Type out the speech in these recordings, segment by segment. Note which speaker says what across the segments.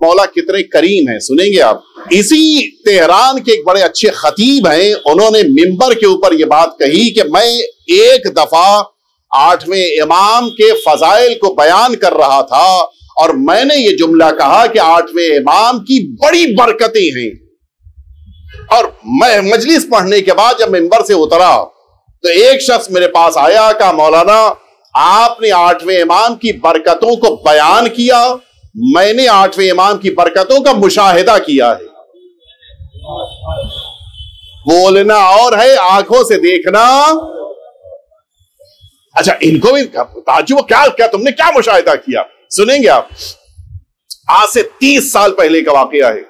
Speaker 1: مولا کتنے کریم ہیں. سنیں گے آپ. اسی تہران کے ایک بڑے اچھے خطیب ہیں, انہوں نے منبر کے اوپر یہ بات کہی کہ میں ایک دفعہ 8ویں امام کے فضائل کو بیان کر رہا تھا اور میں نے یہ جملہ کہا کہ 8ویں امام کی بڑی برکتیں ہیں. اور میں مجلس پڑھنے کے بعد جب منبر سے اترا تو ایک شخص میرے پاس آیا, کہا مولانا آپ نے 8ویں امام کی برکتوں کو بیان کیا, میں نے 8ویں امام کی برکتوں کا مشاہدہ کیا ہے. بولنا اور ہے, آنکھوں سے دیکھنا. اچھا ان کو بھی تعجب, کیا تم نے کیا مشاہدہ کیا؟ سنیں گے آپ. آج سے 30 سال پہلے کا واقعہ ہے.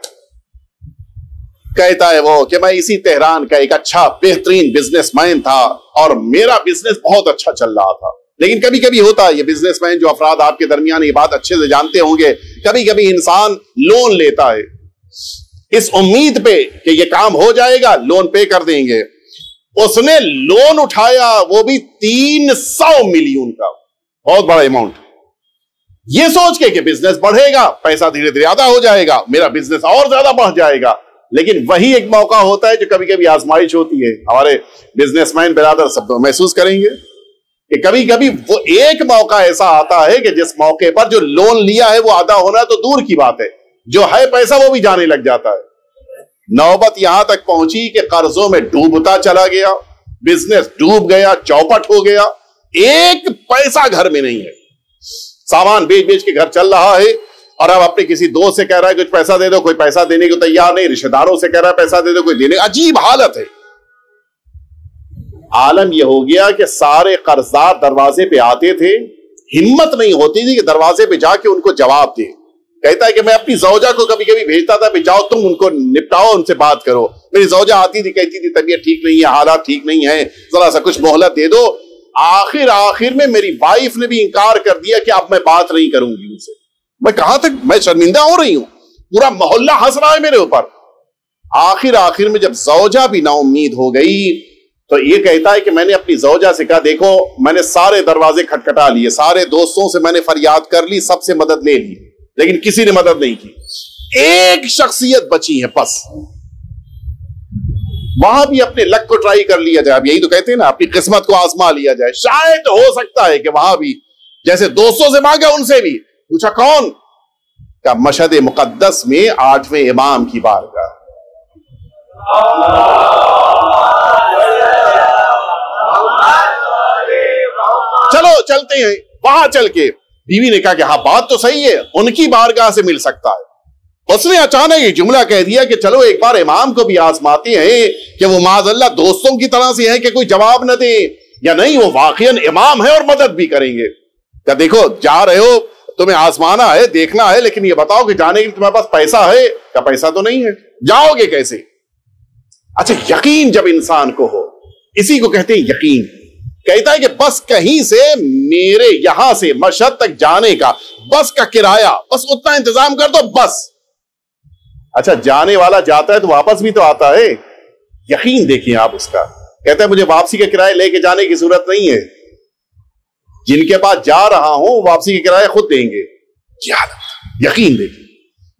Speaker 1: کہتا ہے وہ کہ میں اسی تہران کا ایک اچھا بہترین بزنس مین تھا اور میرا بزنس بہت اچھا چل رہا تھا. لیکن کبھی کبھی ہوتا ہے, یہ بزنس مین جو افراد آپ کے درمیان یہ بات اچھے سے جانتے ہوں گے, کبھی کبھی انسان لون لیتا ہے اس امید پہ کہ یہ کام ہو جائے گا, لون پے کر دیں گے. اس نے لون اٹھایا وہ بھی 300 ملین کا, بہت بڑا اماؤنٹ, یہ سوچ کے کہ بزنس بڑھے گا, پیسہ دھیرے دھیرے آدھا ہو جائے گا, میرا بزنس اور زیادہ بڑھ جائے گا. لیکن وہی ایک موقع ہوتا ہے جو کبھی کبھی آزمائش ہوتی ہے. ہمارے بزنس مین برادر سب تو محسوس کریں گے کہ کبھی کبھی وہ ایک موقع ایسا آتا ہے کہ جس موقع پر جو لون لیا ہے وہ ادا ہونا تو دور کی بات ہے, جو ہے پیسہ وہ بھی جانے لگ جاتا ہے. نوبت یہاں تک پہنچی کہ قرضوں میں ڈوبتا چلا گیا, بزنس ڈوب گیا, چوپٹ ہو گیا, ایک پیسہ گھر میں نہیں ہے. سامان بیچ بیچ کے گھر چل رہا ہے اور اب اپنے کسی دوست سے کہہ رہا ہے کچھ پیسہ دے دو, کوئی پیسہ دینے کو تیار نہیں. رشتہ داروں سے کہہ رہا ہے پیسہ دے دو, کوئی دینے. عجیب حالت ہے. عالم یہ ہو گیا کہ سارے قرضدار دروازے پہ آتے تھے, ہمت نہیں ہوتی تھی کہ دروازے پہ جا کے ان کو جواب دے. کہتا ہے کہ میں اپنی زوجہ کو کبھی کبھی بھیجتا تھا, جاؤ تم ان کو نپٹاؤ, ان سے بات کرو. میری زوجہ آتی تھی, کہتی تھی طبیعت ٹھیک نہیں ہے, حالات ٹھیک نہیں ہے, ذرا سا کچھ مہلت دے دو. آخر میں میری وائف نے بھی انکار کر دیا کہ اب میں بات نہیں کروں گی ان سے. میں کہاں تک میں شرمندہ ہو رہی ہوں, پورا محلہ ہنس رہا ہے میرے اوپر. آخر میں جب زوجہ بھی نا امید ہو گئی تو یہ کہتا ہے کہ میں نے اپنی زوجہ سے کہا دیکھو میں نے سارے دروازے کھٹکھٹا لیے, سارے دوستوں سے میں نے فریاد کر لی, سب سے مدد لے لی, لیکن کسی نے مدد نہیں کی. ایک شخصیت بچی ہے بس, وہاں بھی اپنے لک کو ٹرائی کر لیا جائے. اب یہی تو کہتے ہیں نا, اپنی قسمت کو آزما لیا جائے. شاید ہو سکتا ہے کہ وہاں بھی جیسے دوستوں سے مانگا ان سے بھی پوچھا کون کا مشہد مقدس میں 8ویں امام کی بارگاہ. چلو چلتے ہیں. وہاں چل کے بیوی نے کہا کہ ہاں بات تو صحیح ہے, ان کی بارگاہ سے مل سکتا ہے. اس نے اچانک یہ جملہ کہہ دیا کہ چلو ایک بار امام کو بھی آزماتے ہیں کہ وہ معاذ اللہ دوستوں کی طرح سے ہیں کہ کوئی جواب نہ دیں, یا نہیں وہ واقعاً امام ہے اور مدد بھی کریں گے. کہ دیکھو جا رہے ہو, تمہیں آزمانا ہے, دیکھنا ہے, لیکن یہ بتاؤ کہ جانے کے لیے تمہارے پاس پیسہ ہے؟ کہ پیسہ تو نہیں ہے, جاؤ گے کیسے؟ اچھا یقین جب انسان کو ہو, اسی کو کہتے ہیں یقین. کہتا ہے کہ بس کہیں سے میرے یہاں سے مشہد تک جانے کا بس کا کرایہ بس اتنا انتظام کر دو بس. اچھا جانے والا جاتا ہے تو واپس بھی تو آتا ہے. یقین دیکھیں آپ اس کا. کہتا ہے مجھے واپسی کا کرایہ لے کے جانے کی ضرورت نہیں ہے, جن کے پاس جا رہا ہوں واپسی کے کرایہ خود دیں گے. کیا یقین دیکھیں.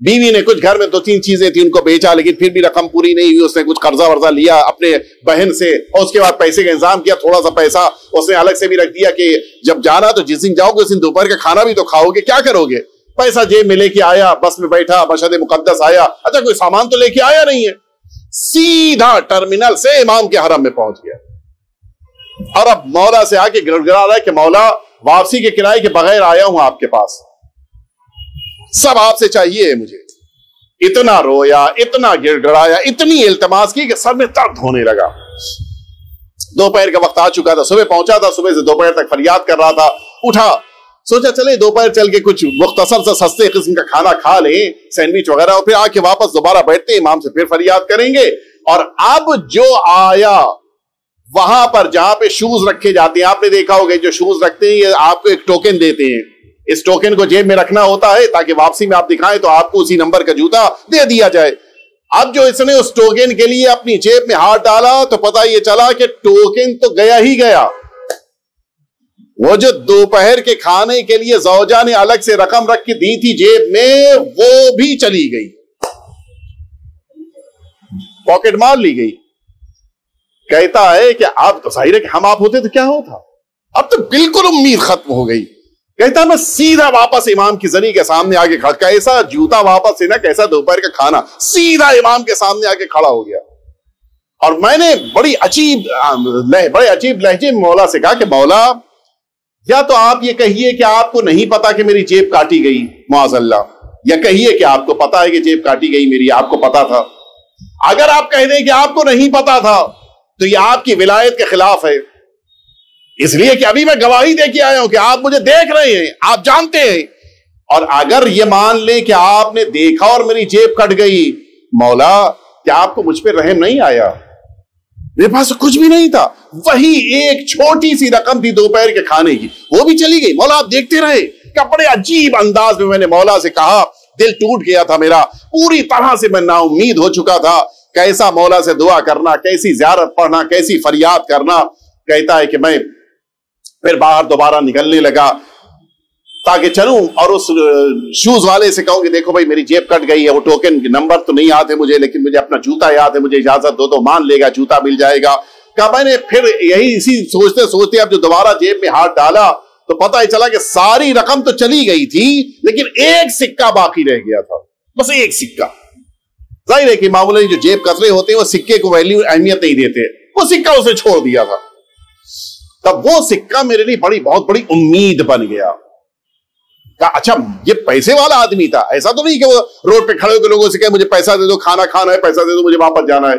Speaker 1: بیوی نے کچھ گھر میں 2-3 چیزیں تھیں ان کو بیچا, لیکن پھر بھی رقم پوری نہیں ہوئی. اس نے کچھ قرضہ ورضہ لیا اپنے بہن سے, اور اس کے بعد پیسے کا انتظام کیا. تھوڑا سا پیسہ اس نے الگ سے بھی رکھ دیا کہ جب جانا تو جس دن جاؤ گے اس دن دوپہر کا کھانا بھی تو کھاؤ گے, کیا کرو گے. پیسہ جیب میں لے کے آیا, بس میں بیٹھا, مشہد مقدس آیا. اچھا کوئی سامان تو لے کے آیا نہیں ہے, سیدھا ٹرمینل سے امام کے حرم میں پہنچ گیا. اور اب مولا سے آ کے گڑ گڑا رہا ہے کہ مولا واپسی کے کرائے کے بغیر آیا ہوں آپ کے پاس, سب آپ سے چاہیے مجھے. اتنا رویا, اتنا گڑ گڑایا, اتنی التماس کی کہ سر میں درد ہونے لگا. دوپہر کا وقت آ چکا تھا, صبح پہنچا تھا, صبح سے دوپہر تک فریاد کر رہا تھا. اٹھا, سوچا چلے دوپہر چل کے کچھ مختصر سا سستے قسم کا کھانا کھا لیں, سینڈوچ وغیرہ, اور پھر آ کے واپس دوبارہ بیٹھتے امام سے پھر فریاد کریں گے. اور اب جو آیا وہاں پر جہاں پہ شوز رکھے جاتے ہیں, آپ نے دیکھا ہوگا جو شوز رکھتے ہیں یہ آپ کو ایک ٹوکن دیتے ہیں, اس ٹوکن کو جیب میں رکھنا ہوتا ہے تاکہ واپسی میں آپ دکھائیں تو آپ کو اسی نمبر کا جوتا دے دیا جائے. اب جو اس نے اس ٹوکن کے لیے اپنی جیب میں ہاتھ ڈالا تو پتہ یہ چلا کہ ٹوکن تو گیا ہی گیا, وہ جو دوپہر کے کھانے کے لیے زوجہ نے الگ سے رقم رکھ کے دی تھی جیب میں، وہ بھی چلی گئی، پاکٹ مار لی گئی۔ کہتا ہے کہ آپ تو ظاہر ہے کہ ہم آپ ہوتے تو کیا ہوتا، اب تو بالکل امید ختم ہو گئی۔ کہتا میں سیدھا واپس امام کی زنی کے سامنے آگے کھڑا، کیسا جوتا واپس سے نا، کیسا دوپہر کا کھانا، سیدھا امام کے سامنے آگے کھڑا ہو گیا۔ اور میں نے بڑے عجیب لہجے میں مولا سے کہا کہ مولا، یا تو آپ یہ کہیے کہ آپ کو نہیں پتا کہ میری جیب کاٹی گئی معاذ اللہ، یا کہیے کہ آپ کو پتا ہے کہ جیب کاٹی گئی میری، آپ کو پتا تھا۔ اگر آپ کہہ دیں کہ آپ کو نہیں پتا تھا تو یہ آپ کی ولایت کے خلاف ہے، اس لیے کہ ابھی میں گواہی دے کے آیا ہوں کہ آپ مجھے دیکھ رہے ہیں، آپ جانتے ہیں۔ اور اگر یہ مان لیں کہ آپ نے دیکھا اور میری جیب کٹ گئی، مولا کیا آپ کو مجھ پہ رحم نہیں آیا؟ میرے پاس کچھ بھی نہیں تھا، وہی ایک چھوٹی سی رقم تھی دوپہر کے کھانے کی، وہ بھی چلی گئی۔ مولا آپ دیکھتے رہے کہ بڑے عجیب انداز میں نے مولا سے کہا، دل ٹوٹ گیا تھا میرا، پوری طرح سے میں نا امید ہو چکا تھا۔ کیسا مولا سے دعا کرنا، کیسی زیارت پڑھنا، کیسی فریاد کرنا۔ کہتا ہے کہ میں پھر باہر دوبارہ نکلنے لگا تاکہ چلوں اور اس شوز والے سے کہوں کہ دیکھو بھائی میری جیب کٹ گئی ہے، وہ ٹوکن نمبر تو نہیں یاد ہے مجھے، لیکن مجھے اپنا جوتا یاد ہے، مجھے اجازت دو تو مان لے گا، جوتا مل جائے گا۔ کہا میں نے پھر یہی اسی سوچتے سوچتے اب جو دوبارہ جیب میں ہاتھ ڈالا تو پتہ ہی چلا کہ ساری رقم تو چلی گئی تھی لیکن ایک سکہ باقی رہ گیا تھا، بس ایک سکہ۔ ظاہر ہے کہ معمولاً جو جیب کترے ہوتے ہیں وہ سکے کو ویلیو اہمیت نہیں دیتے، وہ سکہ اسے چھوڑ دیا تھا۔ تب وہ سکہ میرے لیے بہت بڑی امید بن گیا۔ کہا اچھا یہ پیسے والا آدمی تھا، ایسا تو نہیں کہ وہ روڈ پہ کھڑے ہو کے لوگوں سے کہے مجھے پیسہ دے دو، کھانا کھانا ہے، پیسہ دے دو، مجھے واپس جانا ہے۔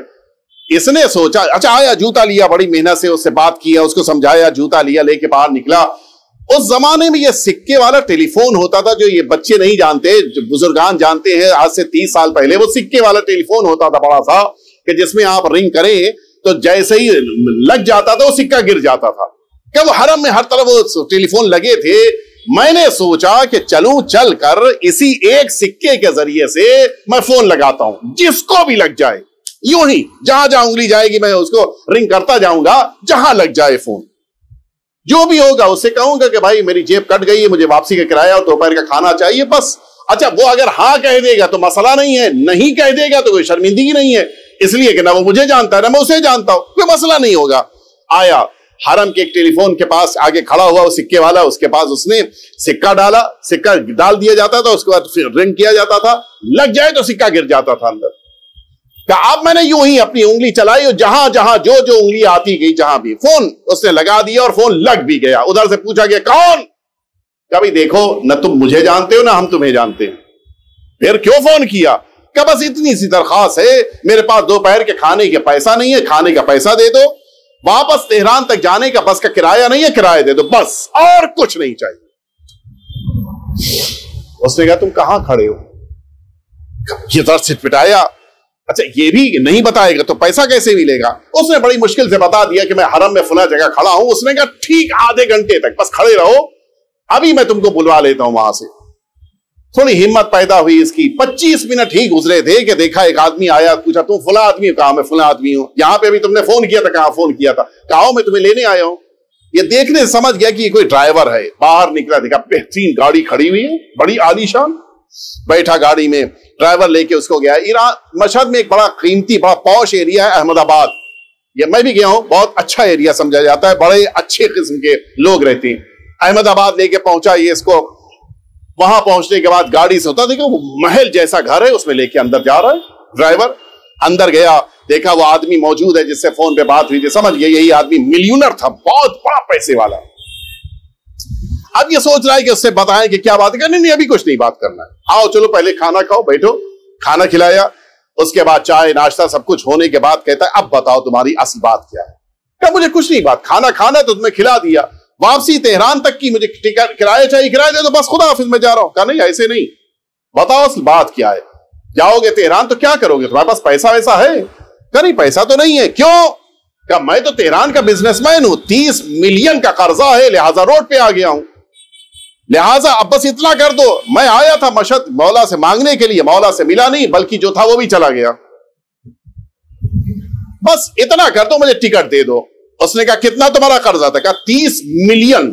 Speaker 1: اس نے سوچا، اچھا آیا، جوتا لیا، بڑی محنت سے اس سے بات کیا، اس کو سمجھایا، جوتا لیا، لے کے باہر نکلا۔ اس زمانے میں یہ سکے والا ٹیلی فون ہوتا تھا، جو یہ بچے نہیں جانتے، جو بزرگان جانتے ہیں، آج سے 30 سال پہلے وہ سکے والا ٹیلی فون ہوتا تھا بڑا سا، کہ جس میں آپ رنگ کریں تو جیسے ہی لگ جاتا تھا وہ سکہ گر جاتا تھا۔ کہ وہ حرم میں ہر طرف وہ ٹیلی فون لگے تھے۔ میں نے سوچا کہ چلوں چل کر اسی ایک سکے کے ذریعے سے میں فون لگاتا ہوں، جس کو بھی لگ جائے، یوں ہی جہاں جہاں انگلی جائے گی میں اس کو رنگ کرتا جاؤں گا، جہاں لگ جائے فون، جو بھی ہوگا اس سے کہوں گا کہ بھائی میری جیب کٹ گئی ہے، مجھے واپسی کا کرایہ اور دوپہر کا کھانا چاہیے، بس۔ اچھا وہ اگر ہاں کہہ دے گا تو مسئلہ نہیں ہے، نہیں کہہ دے گا تو کوئی شرمندگی نہیں ہے، اس لیے کہ نہ وہ مجھے جانتا ہے نہ میں اسے جانتا ہوں، کوئی مسئلہ نہیں ہوگا۔ آیا حرم کے ایک ٹیلی فون کے پاس آگے کھڑا ہوا وہ سکے والا، اس کے پاس اس نے سکہ ڈالا، سکہ ڈال دیا جاتا تھا، اس کے بعد پھر رنگ کیا جاتا تھا، لگ جائے تو سکہ گر جاتا تھا اندر۔ کہ اب میں نے یوں ہی اپنی انگلی چلائی اور جہاں جہاں جو انگلی آتی گئی، جہاں بھی فون اس نے لگا دیا اور فون لگ بھی گیا۔ ادھر سے پوچھا گیا کون؟ کہ بھائی دیکھو نہ تم مجھے جانتے ہو نہ ہم تمہیں جانتے ہیں، پھر کیوں فون کیا؟ کہ بس اتنی سی درخواست ہے، میرے پاس دوپہر کے کھانے کے پیسہ نہیں ہے، کھانے کا پیسہ دے دو، واپس تہران تک جانے کا بس کا کرایہ نہیں ہے، کرایہ دے دو، بس اور کچھ نہیں چاہیے۔ اس نے کہا تم کہاں کھڑے ہو؟ یہ ذرا سٹپٹایا، اچھا یہ بھی نہیں بتائے گا تو پیسہ کیسے ملے گا؟ اس نے بڑی مشکل سے بتا دیا کہ میں حرم میں فلاں جگہ کھڑا ہوں۔ اس نے کہا ٹھیک آدھے گھنٹے تک بس کھڑے رہو، ابھی میں تم کو بلوا لیتا ہوں وہاں سے۔ تھوڑی ہمت پیدا ہوئی اس کی، 25 منٹ ہی گزرے تھے کہ دیکھا ایک آدمی آیا، پوچھا تم فلاں آدمی ہو؟ کہا میں فلاں آدمی ہوں۔ یہاں پہ ابھی تم نے فون کیا تھا؟ کہاں فون کیا تھا؟ کہا میں تمہیں لینے آیا ہوں۔ یہ دیکھنے سے سمجھ گیا کہ یہ کوئی ڈرائیور ہے، باہر نکلا، دیکھا بہترین گاڑی کھڑی ہوئی ہے، بڑی عالی شان، بیٹھا گاڑی میں، ڈرائیور لے کے اس کو گیا۔ ایران مشہد میں ایک بڑا قیمتی بڑا پوش ایریا ہے احمد آباد، یہ میں بھی گیا ہوں، بہت اچھا ایریا سمجھا جاتا ہے، بڑے اچھے قسم کے لوگ رہتے ہیں۔ احمد آباد لے کے پہنچا یہ اس کو، وہاں پہنچنے کے بعد گاڑی سے ہوتا دیکھا وہ محل جیسا گھر ہے، اس میں لے کے اندر جا رہا ہے ڈرائیور۔ اندر گیا، دیکھا وہ آدمی موجود ہے جس سے فون پہ بات ہوئی تھی، سمجھ گیا یہی آدمی ملینر تھا، بہت بڑا پیسے والا۔ اب یہ سوچ رہا ہے کہ اس سے بتائیں کہ کیا بات ہے، نہیں ابھی کچھ نہیں بات کرنا ہے، آؤ چلو پہلے کھانا کھاؤ، بیٹھو۔ کھانا کھلایا، اس کے بعد چائے ناشتہ سب کچھ ہونے کے بعد کہتا ہے اب بتاؤ تمہاری اصل بات کیا ہے؟ کہ مجھے کچھ نہیں بات، کھانا کھانا تو تمہیں کھلا دیا، واپسی تہران تک کی مجھے کرایہ چاہیے، کرایہ دے دو، بس خدا حافظ میں جا رہا ہوں۔ کہا نہیں ایسے نہیں، بتاؤ اصل بات کیا ہے؟ جاؤ گے تہران تو کیا کرو گے؟ تمہارے پاس پیسہ ویسا ہے؟ کہ نہیں پیسہ تو نہیں ہے۔ کیوں؟ کہ میں تو تہران کا بزنس مین ہوں، 30 ملین کا قرضہ ہے، لہٰذا روڈ پہ آ گیا ہوں، لہٰذا اب بس اتنا کر دو۔ میں آیا تھا مشہد مولا سے مانگنے کے لیے، مولا سے ملا نہیں، بلکہ جو تھا وہ بھی چلا گیا، بس اتنا کر دو، مجھے ٹکٹ دے دو۔ اس نے کہا کتنا تمہارا قرضہ تھا؟ کہا 30 ملین۔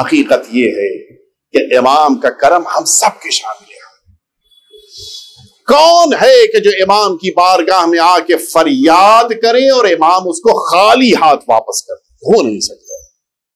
Speaker 1: حقیقت یہ ہے کہ امام کا کرم ہم سب کے شامل ہے۔ کون ہے کہ جو امام کی بارگاہ میں آ کے فریاد کرے اور امام اس کو خالی ہاتھ واپس کر دے؟ ہو نہیں سکتا۔